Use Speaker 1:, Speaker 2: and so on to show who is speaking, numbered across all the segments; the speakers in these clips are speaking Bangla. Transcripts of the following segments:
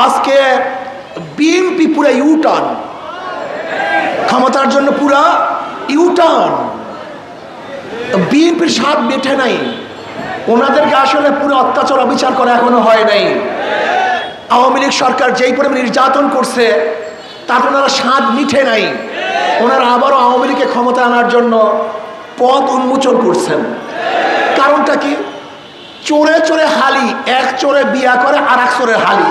Speaker 1: আজকে বিএনপি পুরো ইউটার্ন, ক্ষমতার জন্য পুরা ইউটার্ন। বিএনপির স্বাদ মেটে নাই, ওনাদেরকে আসলে পুরো অত্যাচার অবিচার করা এখনো হয় নাই। আওয়ামী লীগ সরকার যেই পরিমাণ নির্যাতন করছে তাতে ওনারা স্বাদ মিঠে নাই। ওনারা আবারও আওয়ামী লীগকে ক্ষমতা আনার জন্য পথ উন্মোচন করছেন। কারণটা কি? চোরে চোরে হালি, এক চোরে বিয়া করে আর এক চোরে হালি।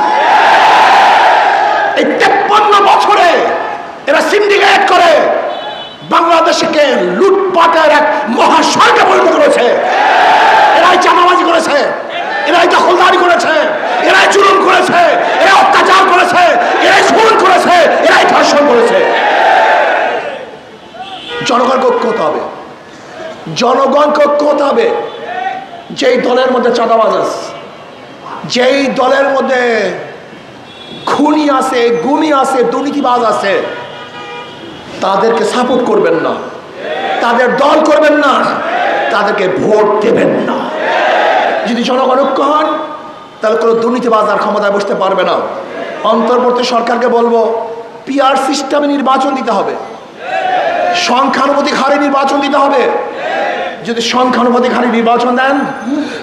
Speaker 1: এই 53 বছরে এরা সিন্ডিকেট করে বাংলাদেশকে লুটপাটের এক মহাসড়কে পরিণত করেছে। এরাই চাঁদাবাজি করেছে, এরাই দখলদারি করেছে, এরাই জুলুম করেছে, এরা অত্যাচার করেছে, এরাই খুন করেছে, এরাই ধর্ষণ করেছে। জনগণকে ঐক্য হতে হবে, জনগণকে ঐক্য হতে হবে। যেই দলের মধ্যে চাঁদাবাজ আছে, যেই দলের মধ্যে খুনি আছে, গুণী আছে, দুর্নীতিবাজ আছে, তাদেরকে সাপোর্ট করবেন না, তাদের দল করবেন না, তাদেরকে ভোট দেবেন না। যদি জনগণ ঐক্য হন তাহলে কোনো দুর্নীতিবাজ আর ক্ষমতায় বসতে পারবে না। অন্তর্বর্তী সরকারকে বলবো, পিআর সিস্টেমে নির্বাচন দিতে হবে, সংখ্যানুপাতিক হারে নির্বাচন দিতে হবে। যদি সংখ্যানুপাতিক হারে নির্বাচন দেন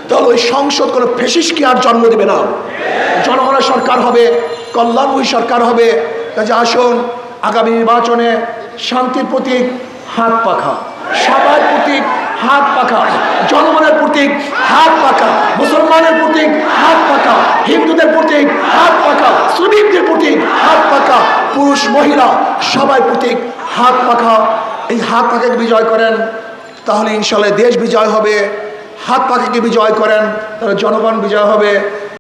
Speaker 1: তাহলে ওই সংসদ কোনো ফেসিস্টকে আর জন্ম দেবে না। জনগণের সরকার হবে, কল্যাণময়ী সরকার হবে। কাজে আসুন, আগামী নির্বাচনে শান্তির প্রতীক হাত পাখা, সবার প্রতীক হাত পাখা, জনগণের প্রতীক হাত পাখা, মুসলমানের প্রতীক হাত পাখা, হিন্দুদের প্রতীক হাত পাখা, শ্রমিকদের প্রতীক হাত পাখা, পুরুষ মহিলা সবাই প্রতীক হাত পাখা। এই হাত পাখাকে বিজয় করেন তাহলে ইনশাআল্লাহ দেশ বিজয় হবে। হাত পাখাকে বিজয় করেন তাহলে জনগণ বিজয় হবে।